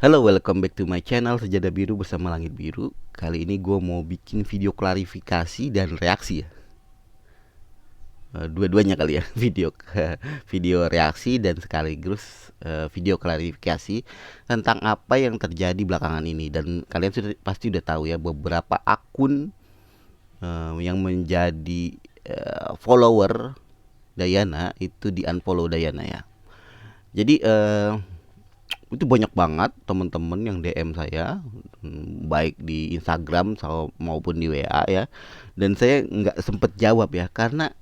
Halo, welcome back to my channel Sejadah Biru bersama Langit Biru. Kali ini gue mau bikin video klarifikasi dan reaksi ya. Dua-duanya kali ya, video reaksi dan sekaligus video klarifikasi tentang apa yang terjadi belakangan ini. Dan kalian pasti udah tahu ya, beberapa akun yang menjadi follower Dayana itu di unfollow Dayana ya. Jadi itu banyak banget teman-teman yang DM saya, baik di Instagram maupun di WA ya, dan saya nggak sempet jawab ya karena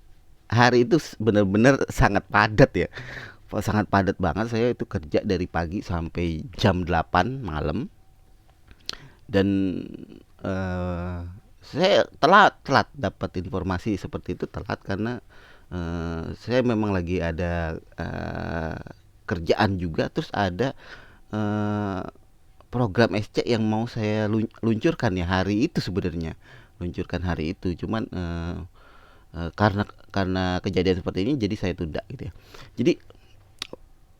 hari itu benar-benar sangat padat ya, sangat padat banget. Saya itu kerja dari pagi sampai jam 8 malam, dan eh, saya telat dapat informasi seperti itu, telat karena saya memang lagi ada kerjaan juga, terus ada eh, program SC yang mau saya luncurkan ya hari itu sebenarnya, luncurkan hari itu, cuman karena kejadian seperti ini jadi saya tunda gitu ya. Jadi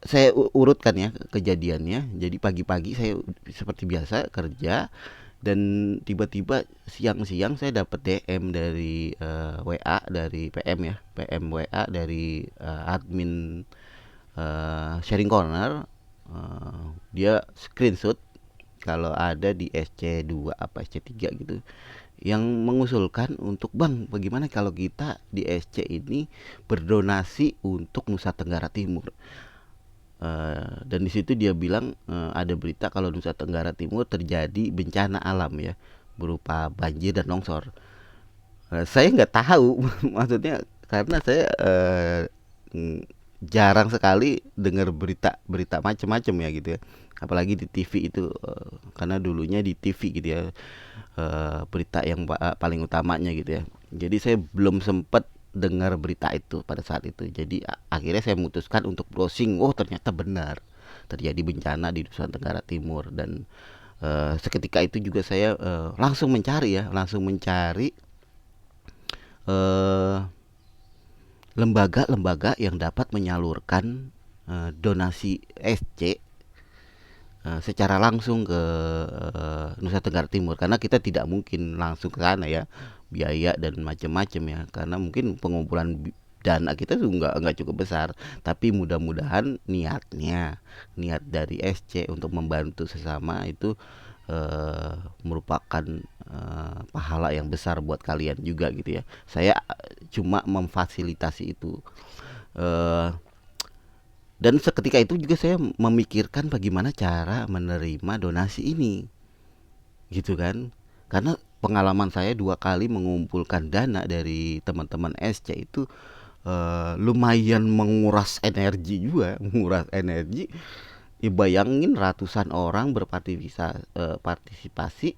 saya urutkan ya kejadiannya. Jadi pagi-pagi saya seperti biasa kerja, dan tiba-tiba siang-siang saya dapat DM dari WA, dari PM ya, PM WA dari admin sharing corner. Dia screenshot kalau ada di SC2 apa SC3 gitu, yang mengusulkan untuk, Bang, bagaimana kalau kita di SC ini berdonasi untuk Nusa Tenggara Timur. Dan di situ dia bilang ada berita kalau Nusa Tenggara Timur terjadi bencana alam ya, berupa banjir dan longsor. Saya nggak tahu maksudnya, karena saya jarang sekali dengar berita-berita macam-macam ya gitu ya, apalagi di TV itu, karena dulunya di TV gitu ya, berita yang paling utamanya gitu ya. Jadi saya belum sempat dengar berita itu pada saat itu. Jadi akhirnya saya memutuskan untuk browsing. Oh, ternyata benar terjadi bencana di Nusa Tenggara Timur. Dan seketika itu juga saya langsung mencari ya, eh, lembaga-lembaga yang dapat menyalurkan donasi SC secara langsung ke Nusa Tenggara Timur, karena kita tidak mungkin langsung ke sana ya, biaya dan macam-macam ya, karena mungkin pengumpulan dana kita tuh nggak cukup besar. Tapi mudah-mudahan niat dari SC untuk membantu sesama itu merupakan pahala yang besar buat kalian juga gitu ya. Saya cuma memfasilitasi itu. eh, dan seketika itu juga saya memikirkan bagaimana cara menerima donasi ini, gitu kan. Karena pengalaman saya 2 kali mengumpulkan dana dari teman-teman SC itu lumayan menguras energi juga, menguras energi. Ya, bayangin ratusan orang partisipasi,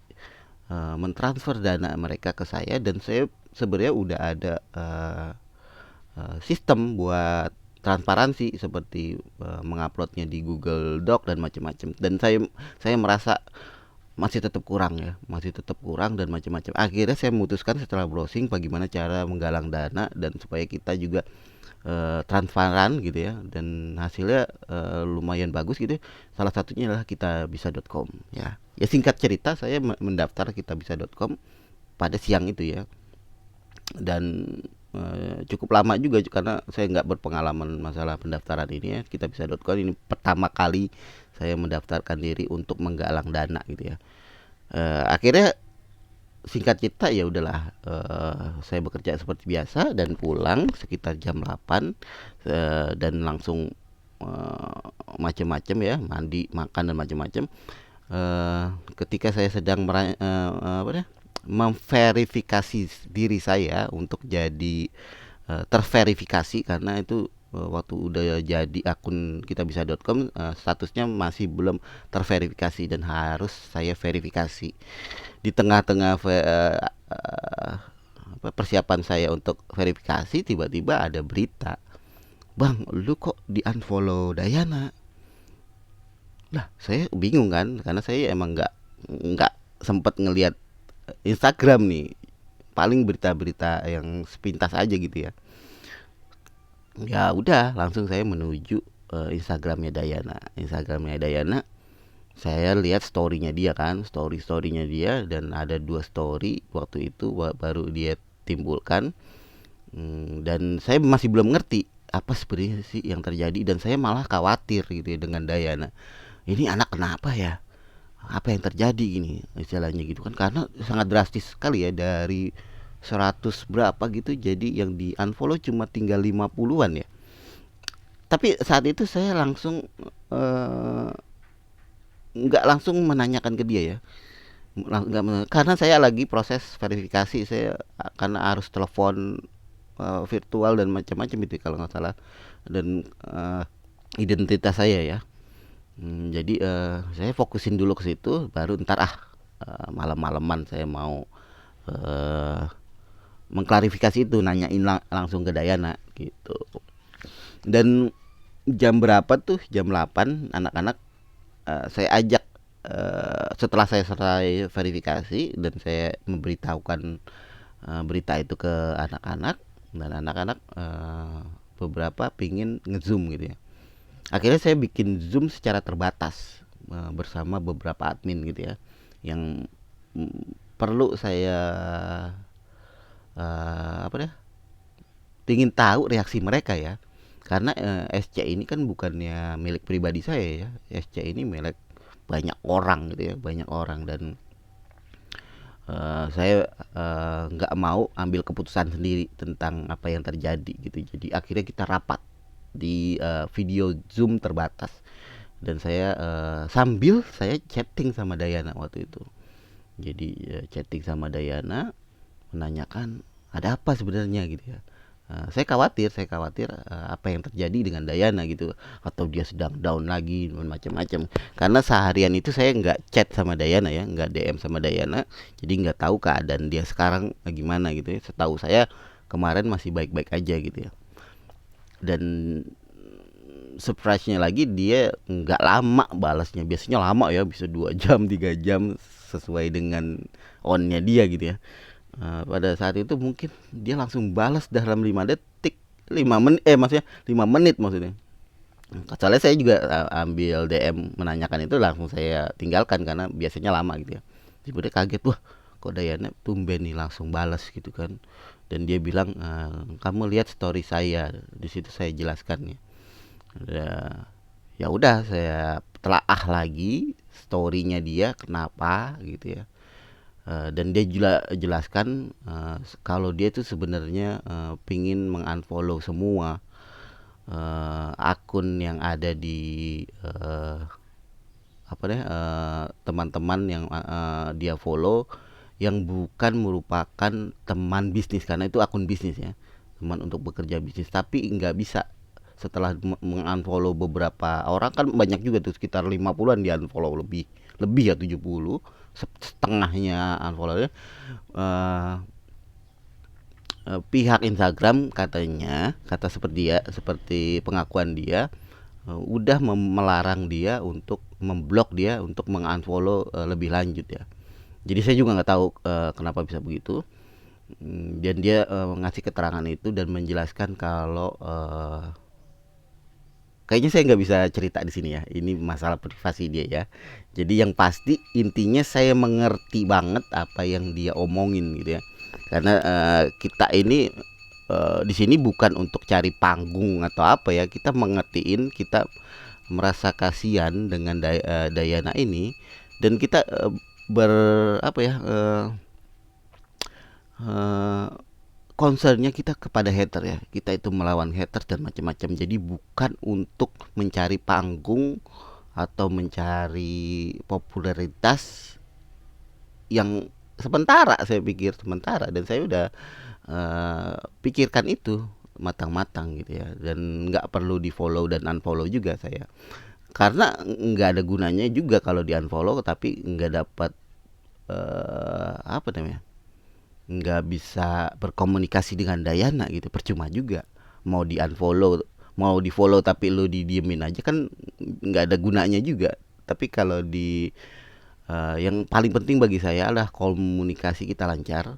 mentransfer dana mereka ke saya, dan saya sebenarnya udah ada sistem buat transparansi, seperti menguploadnya di Google Doc dan macam-macam. Dan saya merasa masih tetap kurang ya, masih tetap kurang dan macam-macam. Akhirnya saya memutuskan setelah browsing bagaimana cara menggalang dana dan supaya kita juga transparan gitu ya, dan hasilnya lumayan bagus gitu ya. Salah satunya adalah kitabisa.com ya. Ya, singkat cerita, saya mendaftar kitabisa.com pada siang itu ya. Dan cukup lama juga karena saya nggak berpengalaman masalah pendaftaran ini ya. Kitabisa.com ini pertama kali saya mendaftarkan diri untuk menggalang dana gitu ya. Akhirnya singkat cerita ya udahlah, saya bekerja seperti biasa dan pulang sekitar jam 8, dan langsung macam-macam ya, mandi, makan dan macam-macam. Ketika saya sedang apa ya, memverifikasi diri saya untuk jadi terverifikasi, karena itu waktu udah jadi akun kitabisa.com, statusnya masih belum terverifikasi dan harus saya verifikasi. Di tengah-tengah persiapan saya untuk verifikasi, tiba-tiba ada berita, Bang, lu kok di unfollow Dayana? Lah, saya bingung kan, karena saya emang nggak sempat ngelihat Instagram nih, paling berita-berita yang sepintas aja gitu ya. Ya udah, langsung saya menuju Instagramnya Dayana. Saya lihat story-nya dia kan, story-storynya dia, dan ada 2 story waktu itu baru dia timbulkan. Dan saya masih belum ngerti apa sebenarnya sih yang terjadi, dan saya malah khawatir gitu ya dengan Dayana. Ini anak kenapa ya? Apa yang terjadi gini istilahnya gitu kan, karena sangat drastis sekali ya, dari 100 berapa gitu jadi yang di unfollow cuma tinggal 50-an ya. Tapi saat itu saya langsung eh, nggak langsung menanyakan ke dia ya. Karena saya lagi proses verifikasi, saya karena harus telepon virtual dan macam-macam itu kalau nggak salah, dan identitas saya ya. Jadi saya fokusin dulu ke situ, baru ntar malam-malaman saya mau eh, mengklarifikasi itu, nanyain langsung ke Dayana gitu. Dan jam berapa tuh? Jam 8 anak-anak saya ajak, setelah saya selesai verifikasi dan saya memberitahukan berita itu ke anak-anak, dan anak-anak beberapa pingin ngezoom gitu ya. Akhirnya saya bikin zoom secara terbatas bersama beberapa admin gitu ya, yang perlu saya apa ya, ingin tahu reaksi mereka ya, karena SC ini kan bukannya milik pribadi saya ya, SC ini milik banyak orang gitu ya, banyak orang. Dan saya nggak mau ambil keputusan sendiri tentang apa yang terjadi gitu. Jadi akhirnya kita rapat di video zoom terbatas, dan saya sambil saya chatting sama Dayana waktu itu. Jadi chatting sama Dayana, menanyakan ada apa sebenarnya gitu ya. Saya khawatir apa yang terjadi dengan Dayana gitu, atau dia sedang down lagi dan macam-macam. Karena seharian itu saya nggak chat sama Dayana ya, nggak DM sama Dayana, jadi nggak tahu keadaan dia sekarang gimana gitu ya. Setahu saya kemarin masih baik-baik aja gitu ya. Dan surprise-nya lagi, dia nggak lama balasnya. Biasanya lama ya, bisa 2 jam 3 jam sesuai dengan onnya dia gitu ya. Pada saat itu mungkin dia langsung balas dalam 5 detik, 5 menit, maksudnya 5 menit maksudnya. Soalnya saya juga ambil DM menanyakan itu, langsung saya tinggalkan karena biasanya lama gitu ya. Tiba-tiba kaget, wah kok Dayana tumben nih langsung balas gitu kan. Dan dia bilang, kamu lihat story saya, di situ saya jelaskan ya. Ya udah, saya telaah lagi storynya dia kenapa gitu ya. Dan dia jelaskan kalau dia tuh sebenarnya pingin mengunfollow semua akun yang ada di teman-teman yang dia follow, yang bukan merupakan teman bisnis, karena itu akun bisnis ya, teman untuk bekerja bisnis. Tapi nggak bisa, setelah mengunfollow beberapa orang, kan banyak juga tuh, sekitar 50-an di unfollow, lebih lebih ya, 70, setengahnya unfollow ya. eh, Pihak Instagram katanya, kata seperti dia, seperti pengakuan dia, udah melarang dia untuk memblok dia untuk mengunfollow lebih lanjut ya. Jadi saya juga nggak tahu kenapa bisa begitu. Dan dia ngasih keterangan itu dan menjelaskan kalau kayaknya saya nggak bisa cerita di sini ya. Ini masalah privasi dia ya. Jadi yang pasti intinya saya mengerti banget apa yang dia omongin gitu ya. Karena kita ini di sini bukan untuk cari panggung atau apa ya. Kita mengertiin, kita merasa kasihan dengan Dayana ini, dan kita ber apa ya eh, concernnya kita kepada hater ya. Kita itu melawan hater dan macam-macam. Jadi bukan untuk mencari panggung atau mencari popularitas yang sementara, saya pikir sementara, dan saya udah pikirkan itu matang-matang gitu ya, dan nggak perlu di follow dan unfollow juga saya, karena nggak ada gunanya juga kalau di unfollow tapi nggak dapat apa namanya, nggak bisa berkomunikasi dengan Dayana gitu, percuma juga. Mau di unfollow, mau di follow tapi lu didiemin aja kan nggak ada gunanya juga. Tapi kalau di yang paling penting bagi saya adalah komunikasi kita lancar,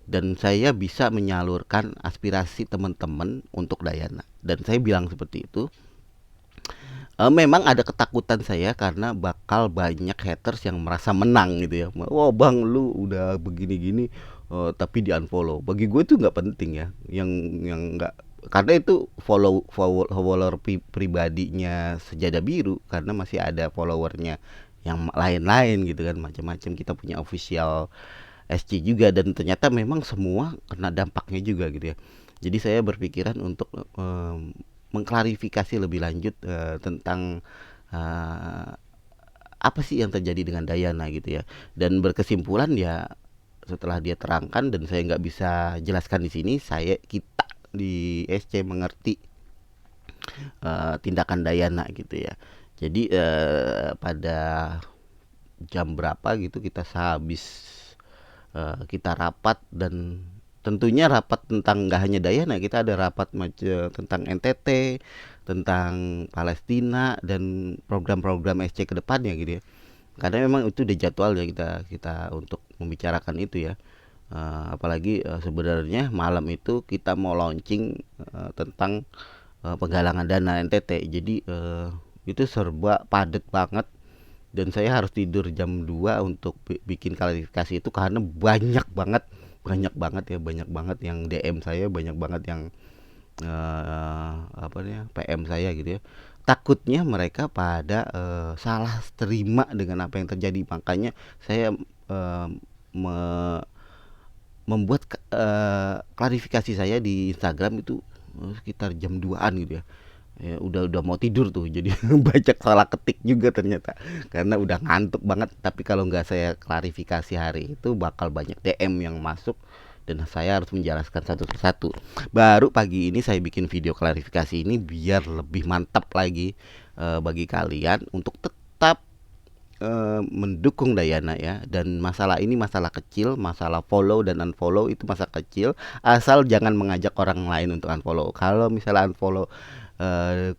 dan saya bisa menyalurkan aspirasi teman-teman untuk Dayana, dan saya bilang seperti itu. Memang ada ketakutan saya karena bakal banyak haters yang merasa menang gitu ya. "Wah Bang, lu udah begini-gini, tapi di-unfollow." Bagi gue itu nggak penting ya, yang nggak, karena itu follower pribadinya Sejadah Biru, karena masih ada followernya yang lain-lain gitu kan, macam-macam. Kita punya official SC juga, dan ternyata memang semua kena dampaknya juga gitu ya. Jadi saya berpikiran untuk mengklarifikasi lebih lanjut tentang uh, apa sih yang terjadi dengan Dayana gitu ya. Dan berkesimpulan ya, setelah dia terangkan dan saya nggak bisa jelaskan di sini, kita di SC mengerti tindakan Dayana gitu ya. Jadi pada jam berapa gitu kita sehabis kita rapat, dan tentunya rapat tentang nggak hanya Dayana, kita ada rapat macam tentang NTT, tentang Palestina dan program-program SC ke depannya gitu ya. Karena memang itu udah jadwal ya, kita untuk membicarakan itu ya. Apalagi sebenarnya malam itu kita mau launching tentang penggalangan dana NTT. Jadi itu serba padat banget, dan saya harus tidur jam 2 untuk bikin klarifikasi itu karena banyak banget yang DM saya, banyak banget yang apa nih, PM saya gitu ya. Takutnya mereka pada salah terima dengan apa yang terjadi, makanya saya eh, me- membuat klarifikasi saya di Instagram itu sekitar jam 2-an gitu ya. Ya udah mau tidur tuh, jadi banyak salah ketik juga ternyata karena udah ngantuk banget. Tapi kalau nggak saya klarifikasi hari itu bakal banyak DM yang masuk, dan saya harus menjelaskan satu persatu. Baru pagi ini saya bikin video klarifikasi ini biar lebih mantap lagi bagi kalian untuk tetap mendukung Dayana ya. Dan masalah ini masalah kecil, masalah follow dan unfollow itu masalah kecil, asal jangan mengajak orang lain untuk unfollow. Kalau misalnya unfollow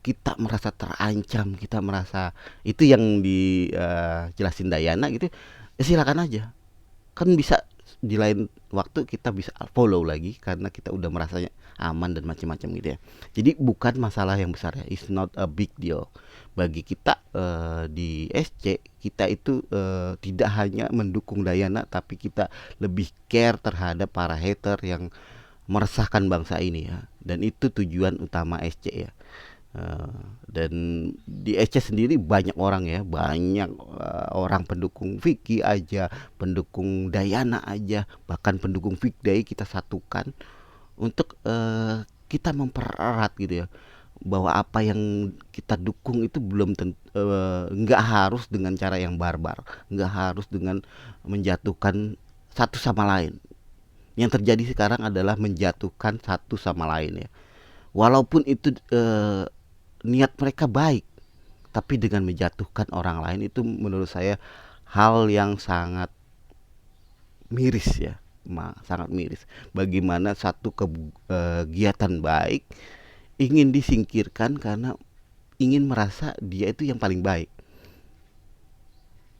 kita merasa terancam, kita merasa itu yang dijelasin Dayana gitu, ya silakan aja. Kan bisa di lain waktu kita bisa follow lagi karena kita udah merasanya aman dan macam-macam gitu ya. Jadi bukan masalah yang besar ya, it's not a big deal. Bagi kita di SC, kita itu tidak hanya mendukung Dayana, tapi kita lebih care terhadap para hater yang meresahkan bangsa ini ya. Dan itu tujuan utama SC ya. Eh, dan di SC sendiri banyak orang ya, banyak orang pendukung Vicky aja, pendukung Dayana aja, bahkan pendukung Fikday kita satukan untuk kita mempererat gitu ya, bahwa apa yang kita dukung itu belum tentu, nggak harus dengan cara yang barbar, nggak harus dengan menjatuhkan satu sama lain. Yang terjadi sekarang adalah menjatuhkan satu sama lain ya. Walaupun itu niat mereka baik, tapi dengan menjatuhkan orang lain itu menurut saya hal yang sangat miris ya, sangat miris. Bagaimana satu kegiatan baik ingin disingkirkan karena ingin merasa dia itu yang paling baik.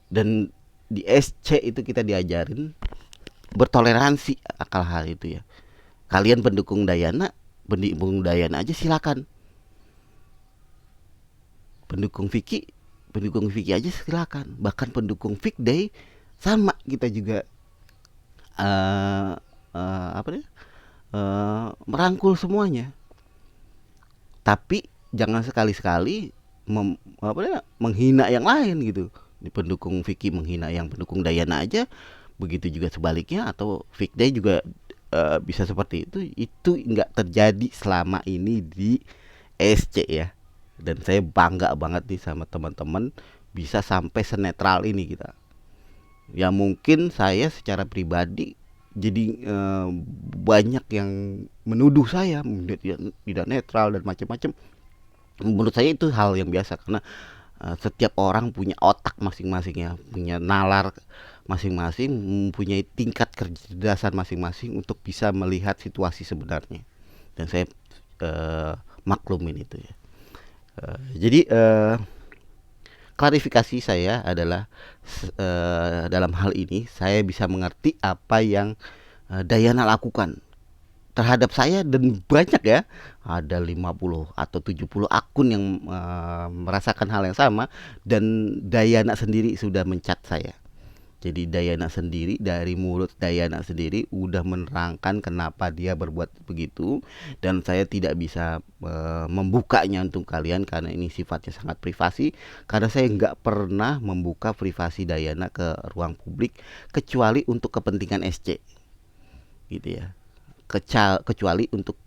Dan di SC itu kita diajarin bertoleransi akal hal itu ya. Kalian pendukung Dayana aja silakan. Pendukung Vicky aja silakan. Bahkan pendukung Fikday sama, kita juga uh, apa nih, merangkul semuanya. Tapi jangan sekali-sekali menghina yang lain gitu. Di pendukung Vicky menghina yang pendukung Dayana aja, begitu juga sebaliknya, atau Fikday juga bisa seperti itu nggak terjadi selama ini di SC ya. Dan saya bangga banget nih sama teman-teman bisa sampai senetral ini kita. Ya mungkin saya secara pribadi jadi banyak yang menuduh saya tidak netral dan macam-macam. Menurut saya itu hal yang biasa karena setiap orang punya otak masing-masing ya, punya nalar masing-masing, mempunyai tingkat kecerdasan masing-masing untuk bisa melihat situasi sebenarnya. Dan saya maklumin itu ya. Jadi klarifikasi saya adalah dalam hal ini saya bisa mengerti apa yang Dayana lakukan. terhadap saya dan banyak ya, ada 50 atau 70 akun yang merasakan hal yang sama, dan Dayana sendiri sudah mencat saya. Jadi Dayana sendiri, dari mulut Dayana sendiri udah menerangkan kenapa dia berbuat begitu, dan saya tidak bisa membukanya untuk kalian karena ini sifatnya sangat privasi, karena saya nggak pernah membuka privasi Dayana ke ruang publik kecuali untuk kepentingan SC gitu ya. Kecuali untuk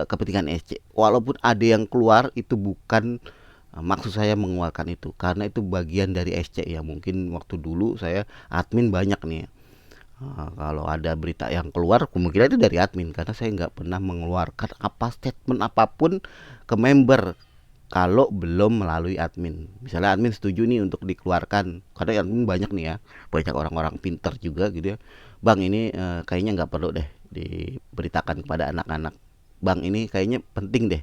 kepentingan SC. Walaupun ada yang keluar itu bukan maksud saya mengeluarkan itu, karena itu bagian dari SC ya. Mungkin waktu dulu saya admin banyak nih. Kalau ada berita yang keluar kemungkinan itu dari admin, karena saya nggak pernah mengeluarkan apa statement apapun ke member kalau belum melalui admin. Misalnya admin setuju nih untuk dikeluarkan, karena admin banyak nih ya, banyak orang-orang pintar juga gitu ya. Bang ini kayaknya nggak perlu deh diberitakan kepada anak-anak. Bang ini kayaknya penting deh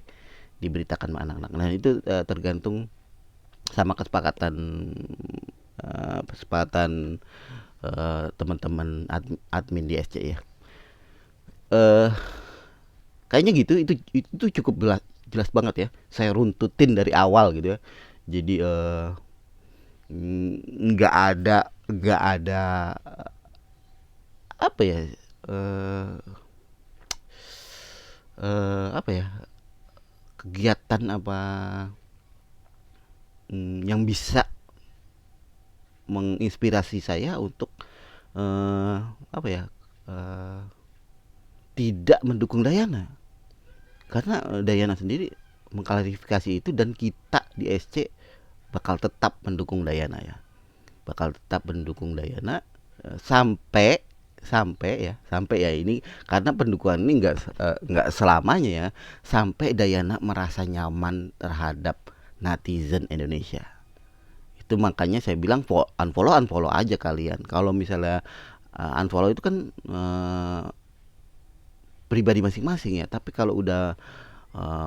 diberitakan sama anak-anak. Nah itu tergantung sama kesepakatan teman-teman admin di SC ya. Eh Kayaknya gitu, itu cukup jelas banget ya. Saya runtutin dari awal gitu ya. Jadi nggak ada apa ya, eh apa ya, kegiatan apa yang bisa menginspirasi saya untuk apa ya, eh, tidak mendukung Dayana, karena Dayana sendiri mengklarifikasi itu, dan kita di SC bakal tetap mendukung Dayana ya, bakal tetap mendukung Dayana sampai sampai ya ini, karena pendukungan ini nggak selamanya ya, sampai Dayana merasa nyaman terhadap netizen Indonesia. Itu makanya saya bilang unfollow aja kalian. Kalau misalnya unfollow itu kan pribadi masing-masing ya, tapi kalau udah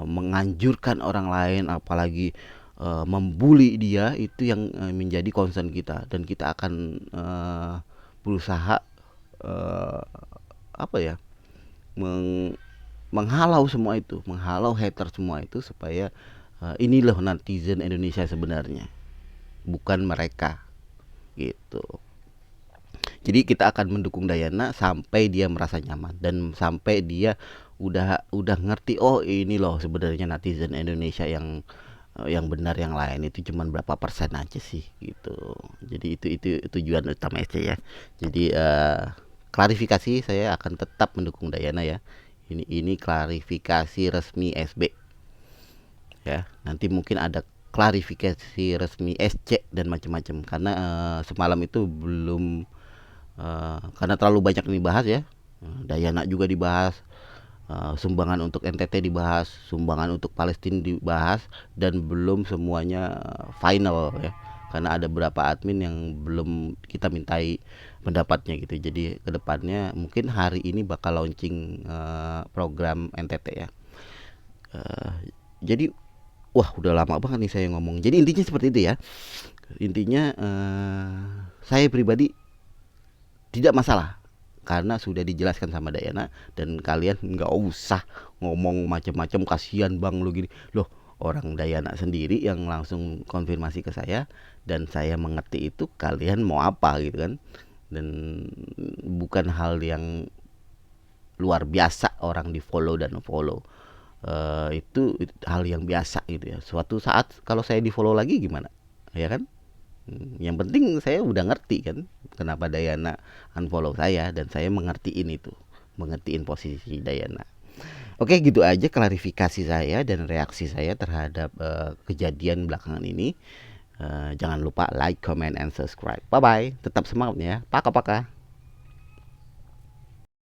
menganjurkan orang lain, apalagi membuli dia, itu yang menjadi concern kita, dan kita akan berusaha apa ya, menghalau semua itu, menghalau hater semua itu, supaya ini loh netizen Indonesia sebenarnya, bukan mereka gitu. Jadi kita akan mendukung Dayana sampai dia merasa nyaman, dan sampai dia udah ngerti, oh ini loh sebenarnya netizen Indonesia yang benar, yang lain itu cuman berapa persen aja sih gitu. Jadi itu tujuan utama SC ya. Jadi klarifikasi, saya akan tetap mendukung Dayana ya. Ini klarifikasi resmi SB ya. Nanti mungkin ada klarifikasi resmi SC dan macam-macam, karena semalam itu belum, karena terlalu banyak yang dibahas ya. Dayana juga dibahas, sumbangan untuk NTT dibahas, sumbangan untuk Palestina dibahas, dan belum semuanya final ya, karena ada beberapa admin yang belum kita mintai pendapatnya gitu. Jadi kedepannya mungkin hari ini bakal launching program NTT ya. Jadi wah udah lama banget nih saya ngomong. Jadi intinya seperti itu ya. Intinya saya pribadi tidak masalah, karena sudah dijelaskan sama Dayana, dan kalian nggak usah ngomong macam-macam, kasihan bang lu gini loh. Orang Dayana sendiri yang langsung konfirmasi ke saya, dan saya mengerti itu, kalian mau apa gitu kan. Dan bukan hal yang luar biasa orang di follow dan follow, itu hal yang biasa gitu ya. Suatu saat kalau saya di follow lagi gimana ya kan. Yang penting saya udah ngerti kan kenapa Dayana unfollow saya, dan saya mengertiin itu, mengertiin posisi Dayana. Oke, gitu aja klarifikasi saya dan reaksi saya terhadap kejadian belakangan ini. Jangan lupa like, comment, and subscribe. Bye bye. Tetap semangat ya. Paka-paka.